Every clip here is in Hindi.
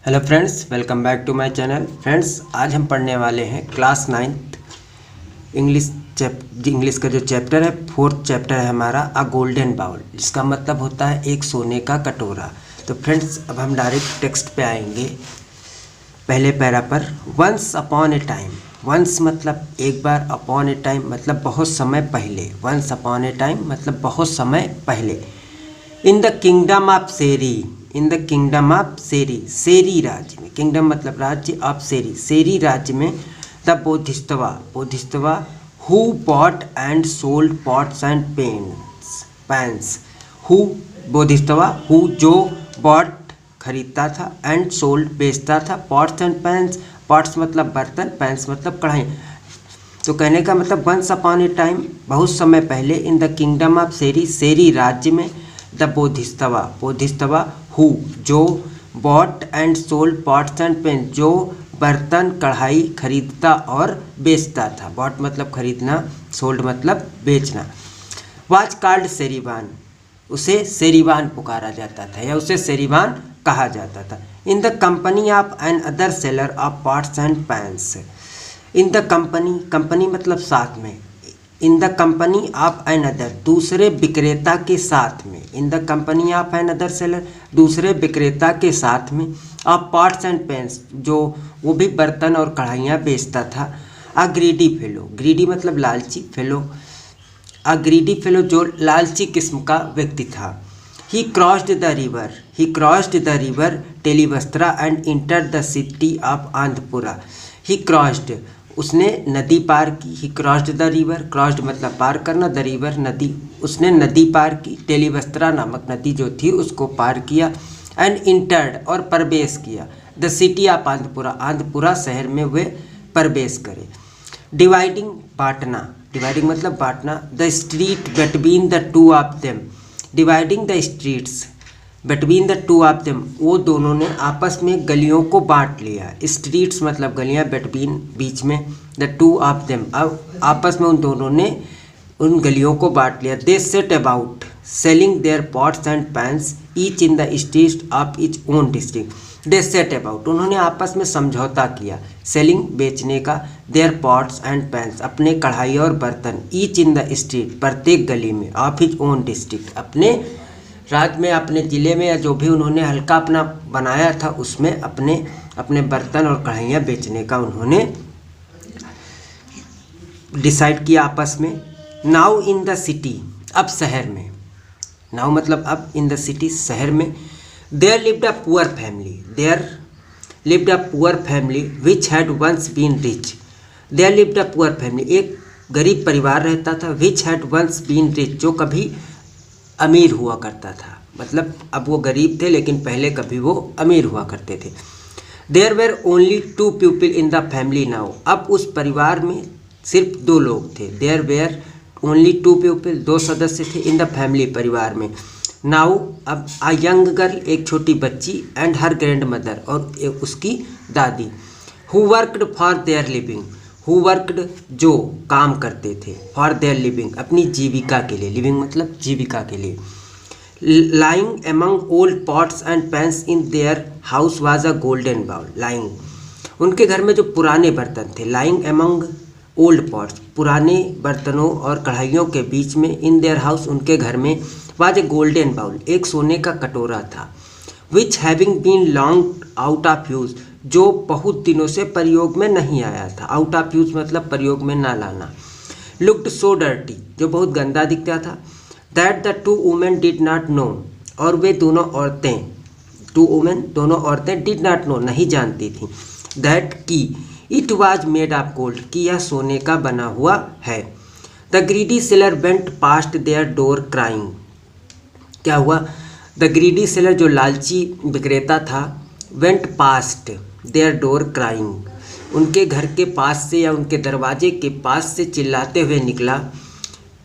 Hello friends, welcome back to my channel. Friends, आज हम पढ़ने वाले हैं क्लास 9th इंग्लिश का जो चैप्टर है, 4th चैप्टर है हमारा अ गोल्डन बाउल, जिसका मतलब होता है एक सोने का कटोरा। तो फ्रेंड्स, अब हम डायरेक्ट टेक्स्ट पे आएंगे। पहले पैरा पर once upon a time. Once मतलब एक बार, अपॉन ए टाइम मतलब बहुत समय पहले। वंस अपॉन ए टाइम मतलब बहुत समय पहले। In the kingdom of Seri, in the kingdom of Seri, Seri राज्य में, किंगडम मतलब राज्य, ऑफ सेरी, सेरी राज्य में, the Bodhisattva, Bodhisattva who bought and sold pots and pans, who Bodhisattva, who जो बॉट खरीदता था, एंड सोल्ड बेचता था, पॉट्स एंड पैंस, पॉट्स मतलब बर्तन, पैंस मतलब कढ़ाई। तो कहने का मतलब वंस अपॉन ए टाइम बहुत समय पहले, in the kingdom of Seri, Seri राज्य में, द बोधिस्तवा, बोधिस्तवा हु जो bought and sold pots and pans जो बर्तन कढ़ाई खरीदता और बेचता था। बॉट मतलब खरीदना, सोल्ड मतलब बेचना। वाज कॉल्ड सेरीवान, उसे सेरीवान पुकारा जाता था या उसे सेरीवान कहा जाता था। In the company of an other seller of pots and pans, in the company, company मतलब साथ में, in the company of an other दूसरे विक्रेता के साथ में, in the company of an other seller दूसरे विक्रेता के साथ में, ऑफ पॉट्स एंड पेंस जो वो भी बर्तन और कढ़ाइयाँ बेचता था। अ ग्रीडी फेलो, ग्रीडी मतलब लालची, फेलो, अ ग्रीडी फेलो जो लालची किस्म का व्यक्ति था। He crossed the river, he crossed the river Telivastra and enter the city of Andhrapura. He crossed उसने नदी पार की, he crossed the river, crossed मतलब पार करना, द रिवर नदी, उसने नदी पार की, टेलीवस्त्रा नामक नदी जो थी उसको पार किया, एंड इंटर्ड और प्रवेश किया, द सिटी ऑफ आंध्रपुरा, आंध्रपुरा शहर में वे प्रवेश करे। डिवाइडिंग बांटना, डिवाइडिंग मतलब बांटना, the street between the two of them, dividing the streets between the two of them, वो दोनों ने आपस में गलियों को बांट लिया। स्ट्रीट्स मतलब गलियां, बिटवीन बीच में, द टू ऑफ देम अब आपस में उन दोनों ने उन गलियों को बांट लिया। They set about selling their pots and pans each in the street of each own district. They set about उन्होंने आपस में समझौता किया, सेलिंग बेचने का, देयर पॉट्स एंड पैंस अपने कढ़ाई और बर्तन, ईच इन द स्ट्रीट प्रत्येक गली में, ऑफ इच ओन डिस्ट्रिक्ट अपने राज्य में, अपने ज़िले में, या जो भी उन्होंने हल्का अपना बनाया था उसमें अपने अपने बर्तन और कढ़ाइयाँ बेचने का उन्होंने डिसाइड किया आपस में। नाउ इन द सिटी, अब शहर में, नाउ मतलब अब, इन द सिटी शहर में, there lived a poor family, there lived a poor family which had once been rich, there lived a poor family एक गरीब परिवार रहता था, which had once been rich जो कभी अमीर हुआ करता था, मतलब अब वो गरीब थे लेकिन पहले कभी वो अमीर हुआ करते थे। There were only 2 people in the family now, अब उस परिवार में सिर्फ 2 लोग थे। देयर वेर ओनली 2 पीपल, 2 सदस्य थे, इन द फैमिली परिवार में। नाउ अब, आ यंग गर्ल एक छोटी बच्ची, एंड हर ग्रैंड मदर और उसकी दादी, who worked for their living, who worked जो काम करते थे, फॉर देयर लिविंग अपनी जीविका के लिए, लिविंग मतलब जीविका के लिए। Lying among old pots and pans in their house was a golden bowl, lying उनके घर में जो पुराने बर्तन थे, लाइंग एमंग ओल्ड पॉट्स पुराने बर्तनों और कढ़ाइयों के बीच में, इन देयर हाउस उनके घर में, वाज ए गोल्डन बाउल एक सोने का कटोरा था, which having been long out of use जो बहुत दिनों से प्रयोग में नहीं आया था। आउट ऑफ यूज मतलब प्रयोग में ना लाना। लुक्ड सो डर्टी जो बहुत गंदा दिखता था। That the 2 women did not know और वे दोनों औरतें, 2 वुमेन दोनों औरतें, डिड नॉट नो नहीं जानती थीं, दैट की it was made of gold कि यह सोने का बना हुआ है। The greedy seller went past their door crying, क्या हुआ, द ग्रीडी सेलर जो लालची विक्रेता था, went past their door crying उनके घर के पास से या उनके दरवाजे के पास से चिल्लाते हुए निकला।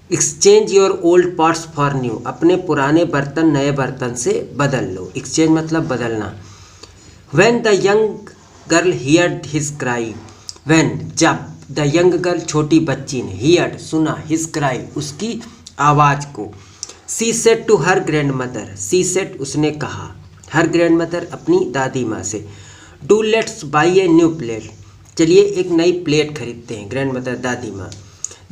Exchange your old pots for new अपने पुराने बर्तन नए बर्तन से बदल लो, एक्सचेंज मतलब बदलना। When the young girl heard his cry, when जब, द यंग गर्ल छोटी बच्ची ने, हियर्ड सुना, हिज क्राई उसकी आवाज़ को, she said to her grandmother, she said उसने कहा, हर ग्रैंड मदर अपनी दादी माँ से, do let's buy a new plate, चलिए एक नई प्लेट खरीदते हैं। ग्रैंड मदर दादी माँ।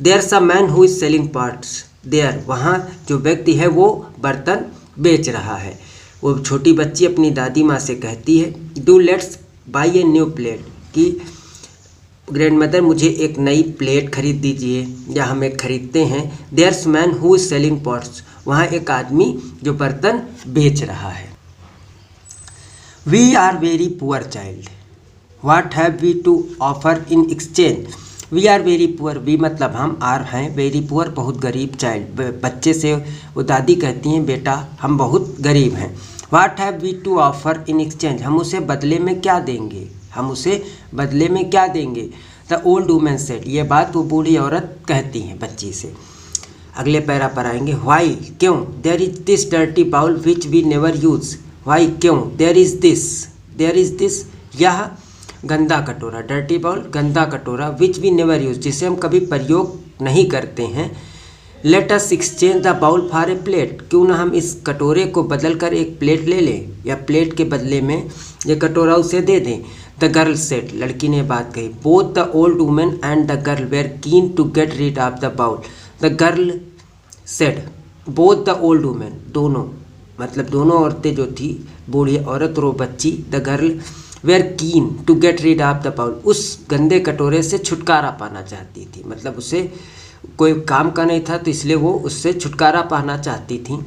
There a man who is selling pots there, वहाँ जो व्यक्ति है वो बर्तन बेच रहा है। वो छोटी बच्ची अपनी दादी माँ से कहती है do let's buy a new plate, कि ग्रैंड मदर मुझे एक नई प्लेट खरीद दीजिए, या हम एक खरीदते हैं। There's man who is selling pots, वहाँ एक आदमी जो बर्तन बेच रहा है। We are very poor child, what have we to offer in exchange. We are very poor, we मतलब हम, आर हैं वेरी पुअर बहुत गरीब, चाइल्ड बच्चे से वो दादी कहती हैं बेटा हम बहुत गरीब हैं। What have we to offer in exchange, हम उसे बदले में क्या देंगे, हम उसे बदले में क्या देंगे। द ओल्ड वुमेन सेड, ये बात वो बूढ़ी औरत कहती हैं बच्ची से। अगले पैरा पर आएंगे। वाई, क्यों। There is this dirty bowl which we never use, why क्यों। देयर इज दिस, यह गंदा कटोरा, डर्टी बाउल गंदा कटोरा, विच वी नेवर यूज जिसे हम कभी प्रयोग नहीं करते हैं। Let us exchange the bowl for a plate, क्यों ना हम इस कटोरे को बदल कर एक प्लेट ले लें, या प्लेट के बदले में ये कटोरा उसे दे दें। द गर्ल सेड, लड़की ने बात कही। Both the old women and the girl were keen to get rid of the bowl. The girl said, both the old women, दोनों मतलब दोनों औरतें जो थी, बूढ़ी औरत और बच्ची, the girl were keen to get rid of the bowl, उस गंदे कटोरे से छुटकारा पाना चाहती थी, मतलब उसे कोई काम का नहीं था तो इसलिए वो उससे छुटकारा पाना चाहती थी।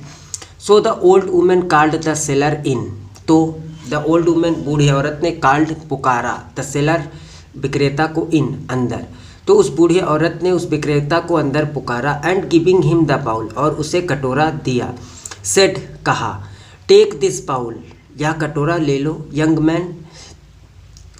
So the old women called the seller in, तो द ओल्ड वुमेन बूढ़ी औरत ने कॉल्ड पुकारा, द सेलर विक्रेता को इन अंदर, तो उस बूढ़ी औरत ने उस विक्रेता को अंदर पुकारा। And giving him the bowl, और उसे कटोरा दिया। सेड, कहा। टेक दिस बाउल, यह कटोरा ले लो। यंग मैन,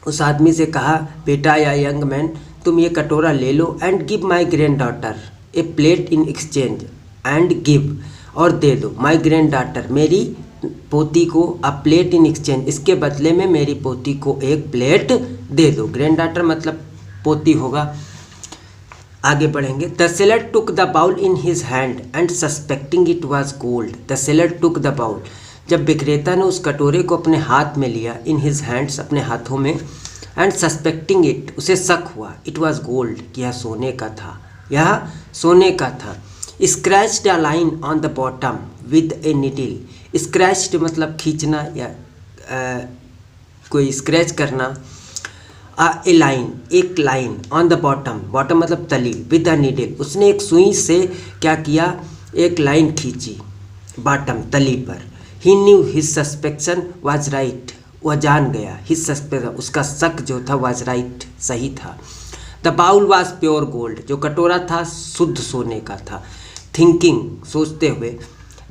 उस आदमी से कहा बेटा या यंग मैन तुम ये कटोरा ले लो। And give my granddaughter a plate in exchange, and give, और दे दो, माई ग्रैंड डॉटर, मेरी पोती को अ प्लेट इन एक्सचेंज, इसके बदले में मेरी पोती को एक प्लेट दे दो। ग्रैंड डॉटर मतलब पोती होगा। आगे बढ़ेंगे। The seller took the bowl in his hand and suspecting it was gold. The seller took the bowl, जब विक्रेता ने उस कटोरे को अपने हाथ में लिया, इन हिज हैंड्स अपने हाथों में, एंड सस्पेक्टिंग इट, उसे शक हुआ, इट वॉज गोल्ड, कि यह सोने का था, यह सोने का था। Scratched a line on the bottom with a needle, scratched मतलब खींचना या कोई स्क्रैच करना। ए लाइन, एक line, on the bottom, bottom मतलब तली, विद अ नीडल, उसने एक सुई से क्या किया, एक लाइन खींची बॉटम तली पर। ही न्यू हिज सस्पेक्शन वाज राइट, वह जान गया, हिज सस्पेक्शन उसका शक जो था वाज राइट, सही था। The bowl was pure gold, जो कटोरा था शुद्ध सोने का था। थिंकिंग, सोचते हुए,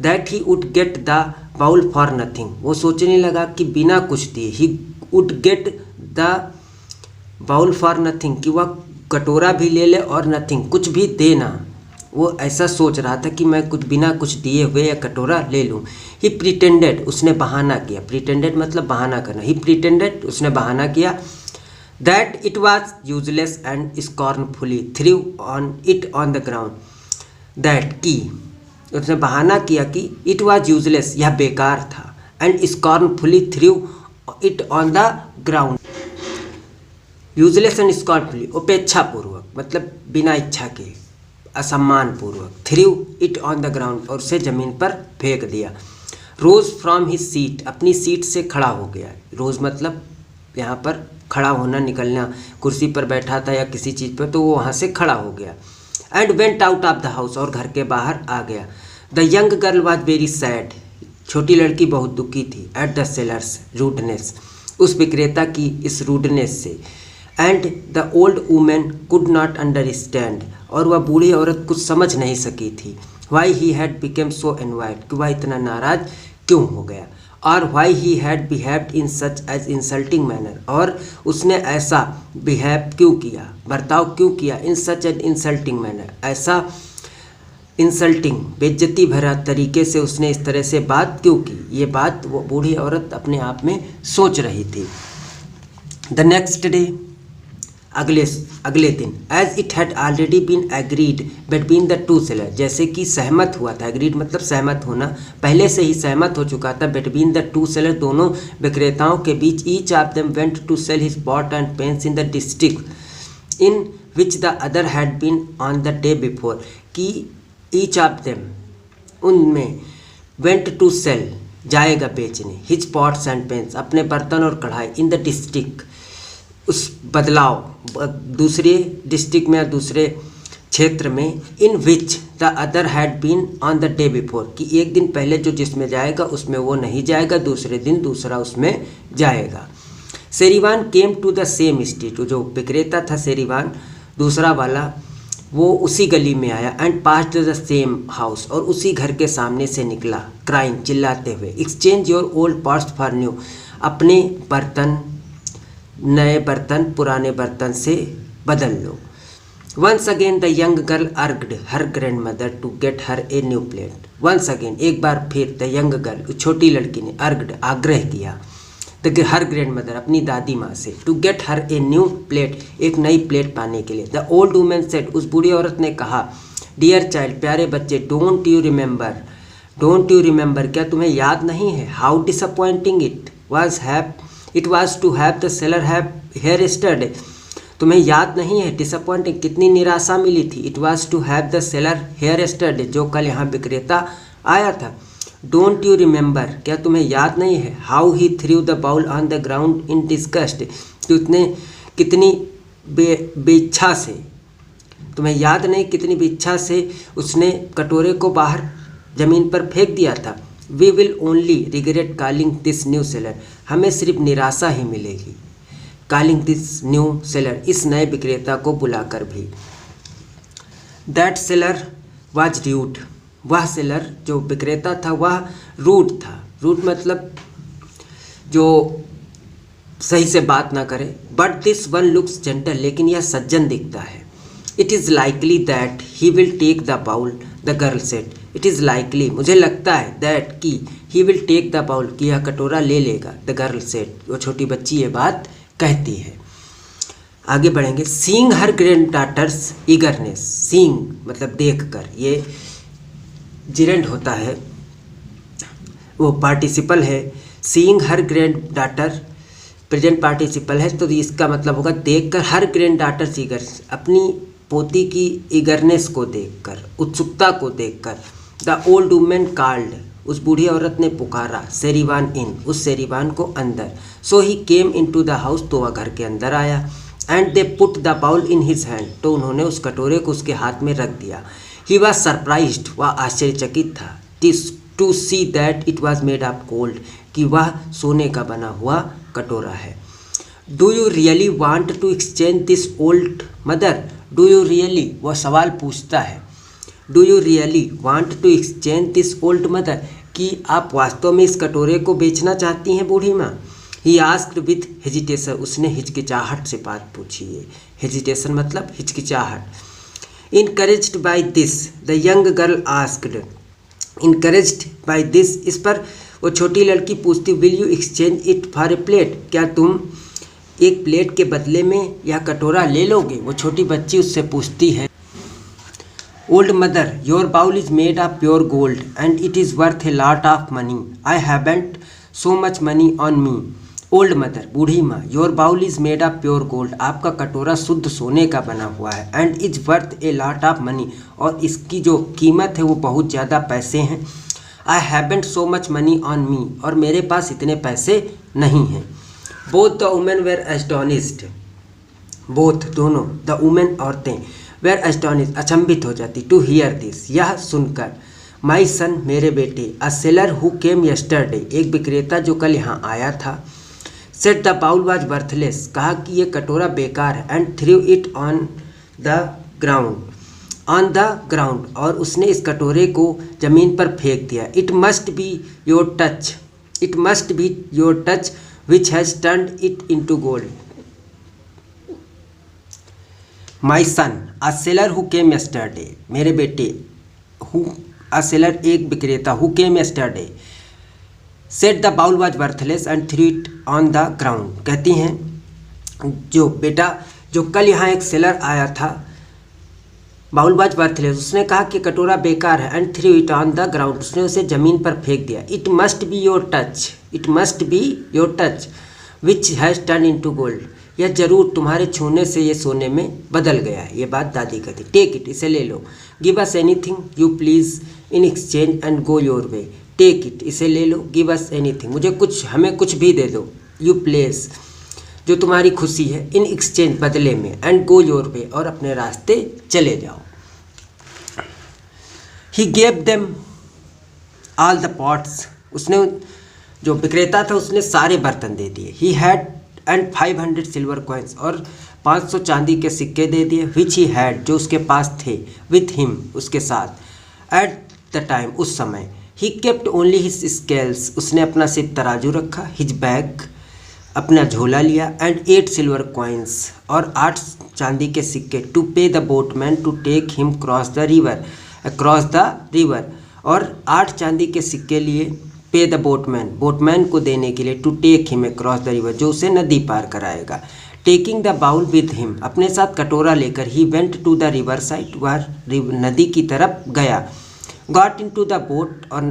that he would get the bowl for nothing, वो सोचने लगा कि बिना कुछ दिए, he would get the bowl for nothing, कि वह कटोरा भी ले ले और नथिंग, कुछ भी देना, वो ऐसा सोच रहा था कि मैं कुछ बिना कुछ दिए हुए या कटोरा ले लूँ। ही प्रिटेंडेड, उसने बहाना किया, प्रिटेंडेड मतलब बहाना करना, ही प्रिटेंडेड, उसने बहाना किया, that it was useless and scornfully threw on it on the ground, that की, उसने बहाना किया कि इट वाज यूजलेस, यह बेकार था, and scornfully threw it on the ground, useless and scornfully उपेक्षापूर्वक मतलब बिना इच्छा के, असम्मान पूर्वक, threw it on the ground, और उसे ज़मीन पर फेंक दिया। रोज फ्रॉम हिज सीट, अपनी सीट से खड़ा हो गया। रोज मतलब यहाँ पर खड़ा होना, निकलना, कुर्सी पर बैठा था या किसी चीज़ पर, तो वो वहाँ से खड़ा हो गया। And went out of the house, और घर के बाहर आ गया। The young girl was very sad, छोटी लड़की बहुत दुखी थी। एट द सेलर्स रूडनेस, उस विक्रेता की इस रूडनेस से। And the old women could not understand, और वह बूढ़ी औरत कुछ समझ नहीं सकी थी। Why he had become so annoyed, कि वह इतना नाराज क्यों हो गया। और why he had behaved in such as insulting manner, और उसने ऐसा बिहेव क्यों किया, बर्ताव क्यों किया, in such as insulting manner, ऐसा इंसल्टिंग बेइज्जती भरा तरीके से उसने इस तरह से बात क्यों की। ये बात वो बूढ़ी औरत अपने आप में सोच रही थी। द नेक्स्ट डे, अगले दिन, as it had already been agreed between the two seller, जैसे कि सहमत हुआ था, एग्रीड मतलब सहमत होना, पहले से ही सहमत हो चुका था, बिटवीन द टू सेलर दोनों विक्रेताओं के बीच, each of them went to sell his pot and pans in the district in which the other had been on the day before, कि ईच ऑफ देम उनमें वेंट टू सेल जाएगा बेचने, हिज पॉट्स एंड पेंस अपने बर्तन और कढ़ाई, इन द डिस्ट्रिक्ट उस बदलाव दूसरे डिस्ट्रिक्ट में या दूसरे क्षेत्र में, in which the other had been on the day before, कि एक दिन पहले जो जिसमें जाएगा उसमें वो नहीं जाएगा, दूसरे दिन दूसरा उसमें जाएगा। Sherivan came to the same street, जो विक्रेता था शेरीवान दूसरा वाला, वो उसी गली में आया, and passed the same house, और उसी घर के सामने से निकला, क्राइंग चिल्लाते हुए, exchange your old pots for new, अपने बर्तन नए बर्तन पुराने बर्तन से बदल लो। Once again the young girl urged her grandmother to get her a new plate, once again एक बार फिर द यंग गर्ल छोटी लड़की ने अर्ग्ड आग्रह किया, हर ग्रैंड मदर अपनी दादी माँ से, to get her a new plate एक नई प्लेट पाने के लिए। द ओल्ड वुमेन सेड उस बूढ़ी औरत ने कहा, डियर चाइल्ड प्यारे बच्चे, डोंट यू रिमेंबर क्या तुम्हें याद नहीं है, how disappointing it was to have the seller have here yesterday, तुम्हें याद नहीं है डिसअपॉइंटिंग कितनी निराशा मिली थी, it was to have the seller here yesterday जो कल यहाँ विक्रेता आया था। डोंट यू रिमेंबर क्या तुम्हें याद नहीं है, how he threw the bowl on the ground in disgust, कितनी बेइच्छा से, तुम्हें याद नहीं कितनी बेइच्छा से उसने कटोरे को बाहर जमीन पर फेंक दिया था। We will only regret calling this new seller, हमें सिर्फ निराशा ही मिलेगी, कॉलिंग दिस न्यू सेलर इस नए विक्रेता को बुलाकर भी। दैट सेलर वाज र्यूड, वह सेलर जो विक्रेता था वह रूड था, रूड मतलब जो सही से बात ना करे। But this one looks gentle, लेकिन यह सज्जन दिखता है। It is likely that he will take the bowl, the girl said. It is likely मुझे लगता है, दैट कि he will take the bowl कि यह कटोरा ले लेगा, द गर्ल सेड वो छोटी बच्ची ये बात कहती है। आगे बढ़ेंगे। Seeing her granddaughter's eagerness, seeing मतलब देख कर, ये जिरेंड होता है, वो पार्टिसिपल है। Seeing her grand daughter present participle है, तो इसका मतलब होगा देखकर, हर ग्रैंड डॉटर्स ईगर, अपनी पोती की ईगरनेस को देखकर, उत्सुकता को देखकर। द ओल्ड वुमेन कॉल्ड, उस बूढ़ी औरत ने पुकारा, शेरीवान इन, उस शेरीवान को अंदर। So he came in to the house, तो वह घर के अंदर आया। And they put the bowl in his hand, तो उन्होंने उस कटोरे को उसके हाथ में रख दिया। ही वॉज सरप्राइज्ड, वह आश्चर्यचकित था, to see that it was made of gold, कि वह सोने का बना हुआ कटोरा है। Do you really want to exchange this old mother, do you really, वह सवाल पूछता है, do you really want to exchange this old mother, कि आप वास्तव में इस कटोरे को बेचना चाहती हैं बूढ़ी माँ। ही आस्क्ड विथ हेजिटेशन, उसने हिचकिचाहट से बात पूछी है, हेजिटेशन मतलब हिचकिचाहट। Encouraged by this the young girl asked, encouraged by this, इस पर वो छोटी लड़की पूछती, will you exchange it for a plate, क्या तुम एक प्लेट के बदले में यह कटोरा ले लोगे। वो छोटी बच्ची उससे पूछती है, old mother your bowl is made of pure gold and it is worth a lot of money, I haven't so much money on me. Old mother बूढ़ी माँ, your bowl is made of pure gold, आपका कटोरा शुद्ध सोने का बना हुआ है, and is worth a lot of money, और इसकी जो कीमत है वो बहुत ज़्यादा पैसे हैं। आई haven't so much money on मी, और मेरे पास इतने पैसे नहीं हैं। Both the women where astonished, both दोनों, द वुमेन औरतें, वेर एस्टोनिस्ड अचंभित हो जाती, टू हियर दिस यह सुनकर। माई सन मेरे बेटे, a seller who came yesterday, एक विक्रेता जो कल यहाँ आया था। Said the bowl was worthless, कहा कि ये कटोरा बेकार है। And threw it on the ground, on the ground, और उसने इस कटोरे को जमीन पर फेंक दिया। It must be your touch, it must be your touch which has turned it into gold. My son a seller who came yesterday, मेरे बेटे, हु अ सेलर एक विक्रेता, who came yesterday, said the bowl was worthless and threw it on the ground, कहती हैं जो बेटा जो कल यहाँ एक सेलर आया था, बाउल वाज वर्थलेस, उसने कहा कि कटोरा बेकार है, and threw it on the ground, उसने उसे ज़मीन पर फेंक दिया। It must be your touch, it must be your touch which has turn into gold, यह जरूर तुम्हारे छूने से ये सोने में बदल गया है। ये बात दादी कहती। टेक इट, इसे ले लो। Give us anything you please in exchange and go your way. Take it, इसे ले लो। गिव अस एनीथिंग, मुझे कुछ, हमें कुछ भी दे दो। यू प्लेस, जो तुम्हारी खुशी है। इन एक्सचेंज, बदले में। एंड गो योर वे, और अपने रास्ते चले जाओ। He gave them all the pots, उसने, जो विक्रेता था उसने सारे बर्तन दे दिए। He had and 500 silver coins, और 500 चांदी के सिक्के दे दिए। विच ही हैड, जो उसके पास थे। विथ हिम, उसके साथ। एट द टाइम, उस समय। He kept only his scales, उसने अपना सिर्फ तराजू रखा। हिज बैग, अपना झोला लिया। एंड 8 सिल्वर कॉइन्स, और 8 चांदी के सिक्के। To pay the boatman to take him cross the river, cross the river, और 8 चांदी के सिक्के लिए। पे द बोटमैन, बोटमैन को देने के लिए। To take him cross the river, जो उसे नदी पार कराएगा। Taking the bowl with him, अपने साथ कटोरा लेकर। He went to the river side, वह नदी की तरफ गया। Got in to the boat, और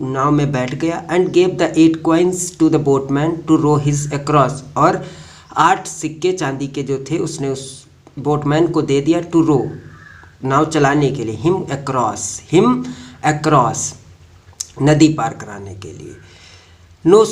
नाव में बैठ गया। And gave the 8 coins to the boatman to row his across, और 8 सिक्के चांदी के जो थे उसने उस बोटमैन को दे दिया। टू रो, नाव चलाने के लिए। हिम अक्रॉस, हिम अक्रॉस, नदी पार कराने के लिए। No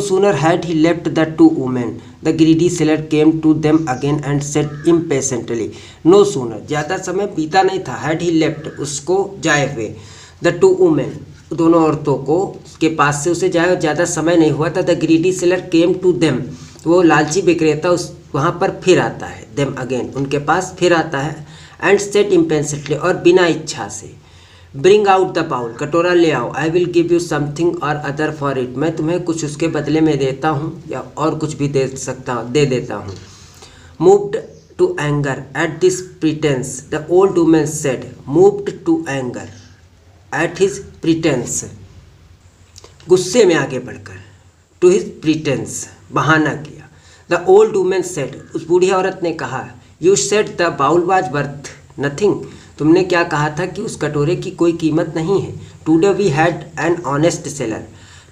sooner had he left the 2 women, the greedy seller came to them again and said impatiently. No sooner, ज़्यादा समय बीता नहीं था। हैड ही लेफ्ट, उसको जाए हुए। द 2 वुमेन, दोनों औरतों को के पास से उसे जाए ज़्यादा समय नहीं हुआ था। The greedy seller came to them, वो लालची विक्रेता उस वहाँ पर फिर आता है। देम अगेन, उनके पास फिर आता है। एंड सेड इम्पेशेंटली, और बिना इच्छा से। ब्रिंग आउट द बाउल, कटोरा ले आओ। I will give you something और अदर फॉर इट, मैं तुम्हें कुछ उसके बदले में देता हूँ, या और कुछ भी दे देता हूँ। Moved to anger at this pretence, the old woman said. Moved to anger at his pretence, गुस्से में आगे बढ़कर। टू हिज प्रिटेंस, बहाना किया। द ओल्ड वुमन सेड, उस बूढ़ी औरत ने कहा। You said the bowl was worth nothing, तुमने क्या कहा था कि उस कटोरे की कोई कीमत नहीं है। Today we had an honest seller,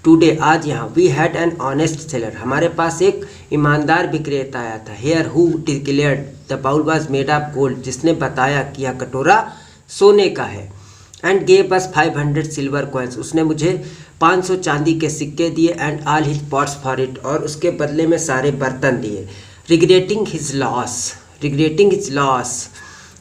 today, आज यहाँ। We had an honest seller, हमारे पास एक ईमानदार विक्रेता आया था। Here who declared the bowl was made of gold, जिसने बताया कि यह कटोरा सोने का है। And gave us 500 silver coins, उसने मुझे 500 चांदी के सिक्के दिए। And all his pots for it, और उसके बदले में सारे बर्तन दिए। Regretting his loss,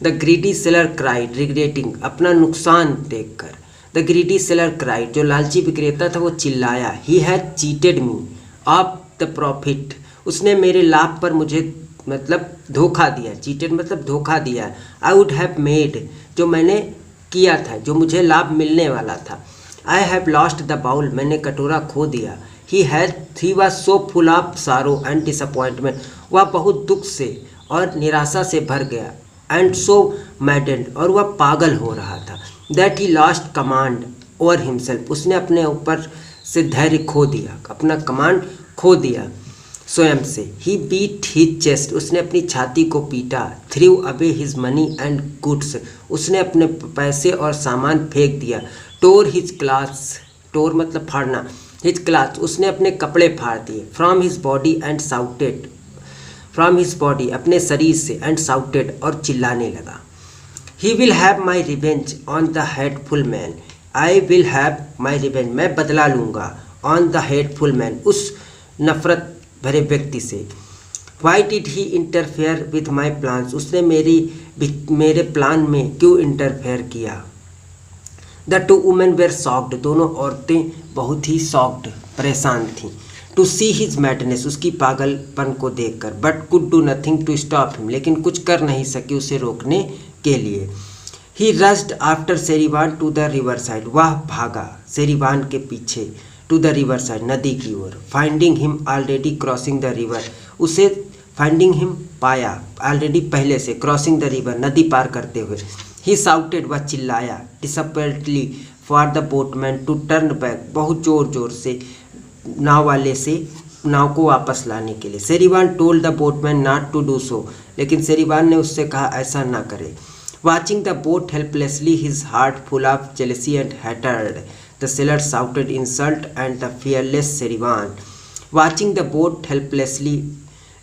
the greedy seller cried, regretting, अपना नुकसान देखकर। द ग्रीडी सेलर क्राइड, जो लालची विक्रेता था वो चिल्लाया। He has cheated me of the profit, उसने मेरे लाभ पर मुझे मतलब धोखा दिया। चीटेड मतलब धोखा दिया। आई वुड हैव मेड, जो मैंने किया था, जो मुझे लाभ मिलने वाला था। I have lost the bowl, मैंने कटोरा खो दिया। He was so full of sorrow and disappointment, वह बहुत दुख से और निराशा से भर गया। एंड सो मैडेंड, और वह पागल हो रहा था। That he lost command over himself, उसने अपने ऊपर से धैर्य खो दिया, अपना कमांड खो दिया स्वयं से। ही बीट हिज चेस्ट, उसने अपनी छाती को पीटा। Through away his money and goods, उसने अपने पैसे और सामान फेंक दिया। टोर हिज क्लॉथ्स, टोर मतलब फाड़ना। हिज क्लॉथ्स, उसने अपने कपड़े फाड़ दिए। From his body and shouted, from his body, अपने शरीर से। एंड साउटेड, और चिल्लाने लगा। He will have my revenge on the hateful man, I will have my revenge, मैं बदला लूँगा। ऑन द हेटफुल मैन, उस नफरत भरे व्यक्ति से। Why did he interfere with my plans, उसने मेरे प्लान में क्यों इंटरफेयर किया। द 2 वुमेन वेर शॉक्ड, दोनों औरतें बहुत ही शॉक्ड, परेशान थीं। टू सी हिज मैडनेस, उसकी पागलपन को देखकर। But could do nothing to stop him, लेकिन कुछ कर नहीं सकी उसे रोकने के लिए। He rushed after Serivan to the river side, वह भागा सेरिवान के पीछे। टू द रिवर साइड, नदी की ओर। Finding him already crossing the river, उसे फाइंडिंग हिम पाया ऑलरेडी पहले से, क्रॉसिंग द रिवर, नदी पार करते हुए। ही साउटेड, वह चिल्लाया। Disappointedly for the boatman to turn back, बहुत जोर जोर से नाव वाले से नाव को वापस लाने के लिए। Sherivan told the boatman not to do so, लेकिन शेरीवान ने उससे कहा ऐसा ना करे। Watching the boat helplessly, his heart full of jealousy and hatred, the seller shouted insult and the fearless Sherivan. Watching the boat helplessly,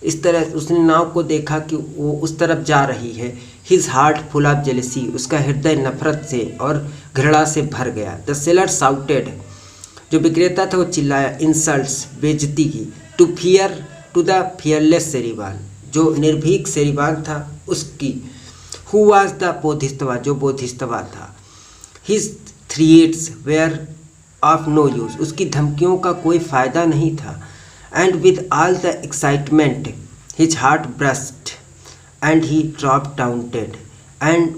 इस तरह उसने नाव को देखा कि वो उस तरफ जा रही है। His heart full of jealousy, उसका हृदय नफरत से और घृणा से भर गया। द सेलर शाउटेड, जो विक्रेता था वो चिल्लाया। इंसल्ट्स, बेइज्जती की। टू द फियरलेस शेरीवान, जो निर्भीक शेरीवान था उसकी। हु वाज द बोधिसत्वा, जो बोधिसत्वा था। His threats were of no use, उसकी धमकियों का कोई फ़ायदा नहीं था। And with all the excitement his heart burst and he drop down dead. And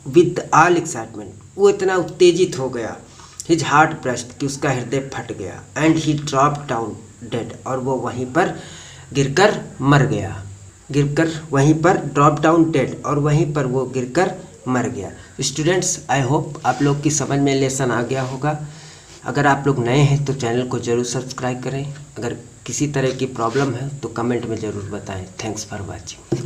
with all excitement, वो इतना उत्तेजित हो गया। हिज हार्ट ब्रस्ट, कि उसका हृदय फट गया। And he drop down dead, और वो वहीं पर गिरकर मर गया। गिरकर वहीं पर ड्रॉप डाउन डेड, और वहीं पर वो गिरकर मर गया। स्टूडेंट्स, आई होप आप लोग की समझ में लेसन आ गया होगा। अगर आप लोग नए हैं तो चैनल को ज़रूर सब्सक्राइब करें। अगर किसी तरह की प्रॉब्लम है तो कमेंट में ज़रूर बताएं। Thanks for watching.